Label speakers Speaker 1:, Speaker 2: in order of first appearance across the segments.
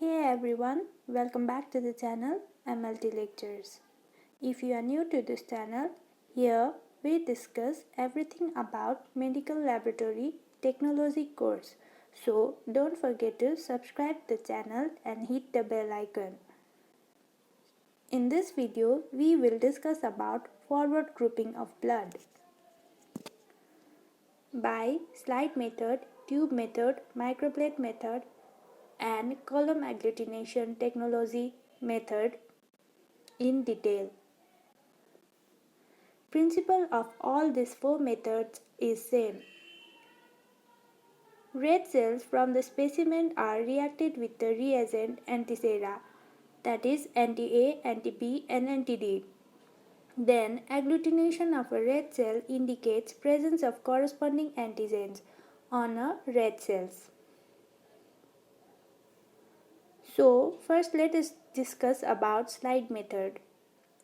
Speaker 1: Hey everyone, welcome back to the channel MLT Lectures. If you are new to this channel, here we discuss everything about medical laboratory technology course. So don't forget to subscribe the channel and hit the bell icon. In this video, we will discuss about forward grouping of blood by slide method, tube method, microplate method, and column agglutination technology method in detail. Principle of all these four methods is same. Red cells from the specimen are reacted with the reagent antisera, that is anti-A, anti-B and anti-D. Then agglutination of a red cell indicates presence of corresponding antigens on a red cells. So first let us discuss about slide method.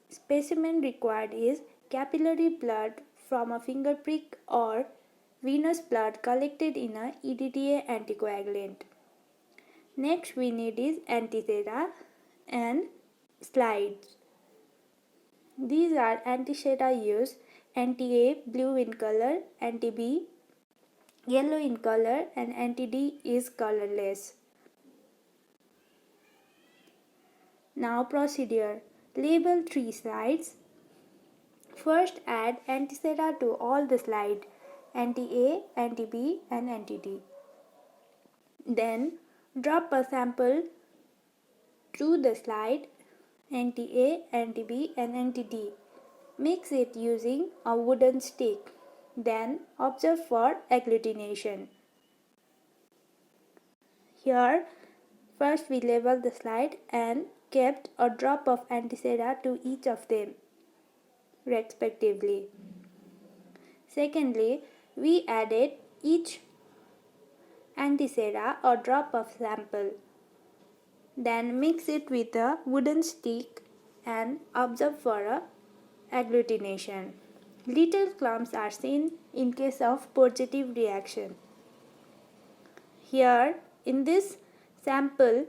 Speaker 1: Specimen required is capillary blood from a finger prick or venous blood collected in a EDTA anticoagulant. Next we need is antisera and slides. These are antisera used anti-A blue in color, anti-B yellow in color and anti-D is colorless. Now procedure. Label 3 slides. First add antisera to all the slide, anti-A, anti-B and anti-D. Then drop a sample to the slide, anti-A, anti-B and anti-D. Mix it using a wooden stick. Then observe for agglutination. Here first we label the slide and kept a drop of antisera to each of them respectively. Secondly, we added each antisera a drop of sample. Then mix it with a wooden stick and observe for a agglutination. Little clumps are seen in case of positive reaction. Here in this sample,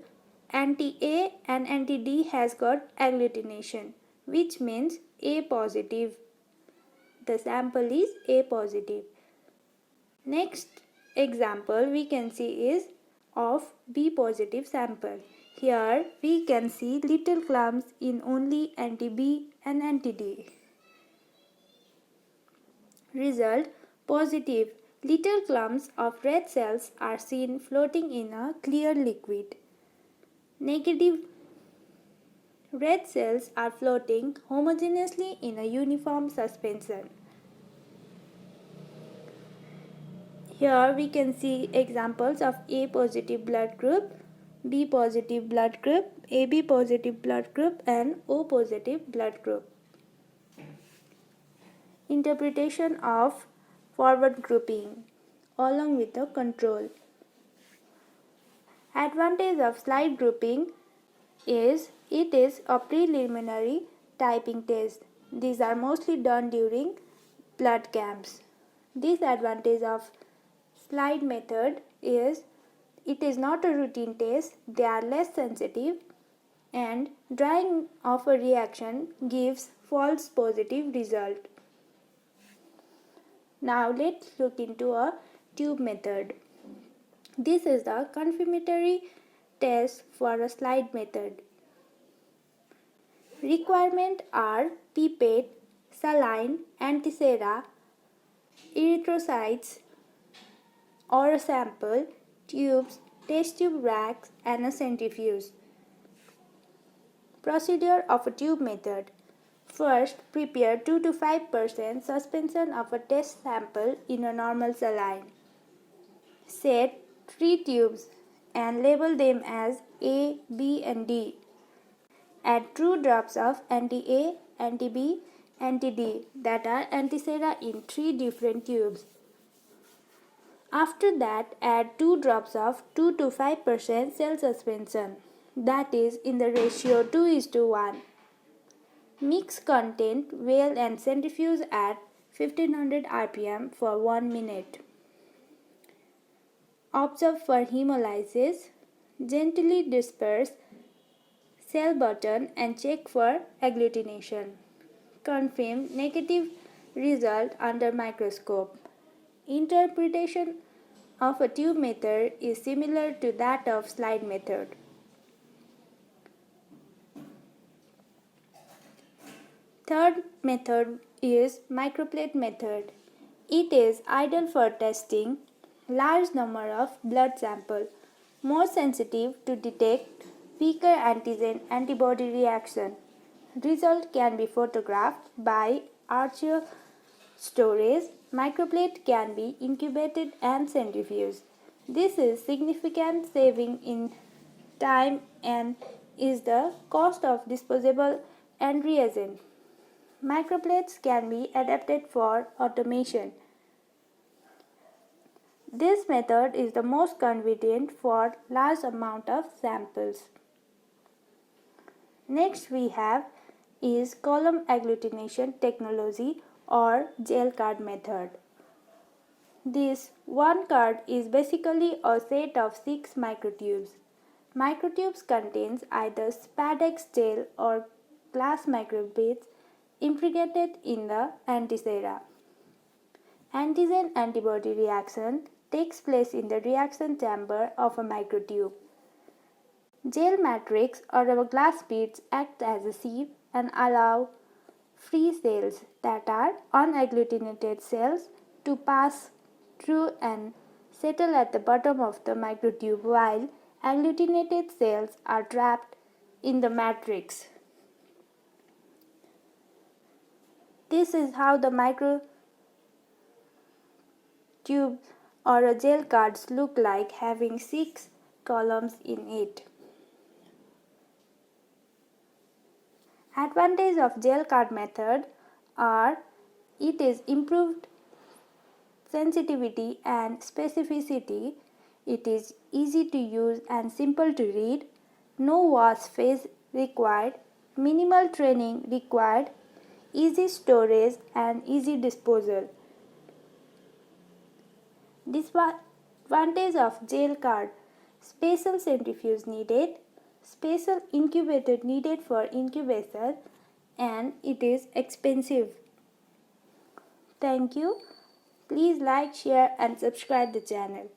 Speaker 1: anti-A and anti-D has got agglutination, which means A positive. The sample is A positive. Next example we can see is of B positive sample. Here we can see little clumps in only anti-B and anti-D. Result positive. Little clumps of red cells are seen floating in a clear liquid. Negative. Red cells are floating homogeneously in a uniform suspension. Here we can see examples of A positive blood group, B positive blood group, AB positive blood group and O positive blood group. Interpretation of forward grouping along with the control. Advantage of slide grouping is it is a preliminary typing test. These are mostly done during blood camps. Disadvantage of slide method is it is not a routine test, they are less sensitive and drying of a reaction gives false positive result. Now let's look into a tube method. This is the confirmatory test for a slide method. Requirements are pipette, saline, antisera, erythrocytes or a sample, tubes, test tube racks and a centrifuge. Procedure of a tube method. First, prepare 2 to 5% suspension of a test sample in a normal saline. Set 3 tubes and label them as A, B and D. Add 2 drops of anti-A, anti-B, anti-D that are antisera in 3 different tubes. After that, add 2 drops of 2 to 5% cell suspension, that is in the ratio 2:1. Mix content well and centrifuge at 1500 rpm for 1 minute. Observe for hemolysis. Gently disperse cell button and check for agglutination. Confirm negative result under microscope. Interpretation of a tube method is similar to that of slide method. Third method is microplate method. It is ideal for testing large number of blood samples, more sensitive to detect weaker antigen antibody reaction. Result can be photographed by archival storage. Microplate can be incubated and centrifuged. This is significant saving in time and is the cost of disposable and reagent. Microplates can be adapted for automation. This method is the most convenient for large amount of samples. Next we have is column agglutination technology or gel card method. This one card is basically a set of 6 microtubes. Microtubes contains either spadix gel or glass microbeads impregnated in the antisera. Antigen antibody reaction takes place in the reaction chamber of a microtube. Gel matrix or glass beads act as a sieve and allow free cells that are unagglutinated cells to pass through and settle at the bottom of the microtube while agglutinated cells are trapped in the matrix. This is how the microtube or a gel cards look like, having 6 columns in it. Advantage of gel card method are it is improved sensitivity and specificity, it is easy to use and simple to read, no wash phase required, minimal training required, easy storage and easy disposal. Disadvantage of gel card: special centrifuge needed, special incubator needed for incubation, and it is expensive. Thank you. Please like, share and subscribe the channel.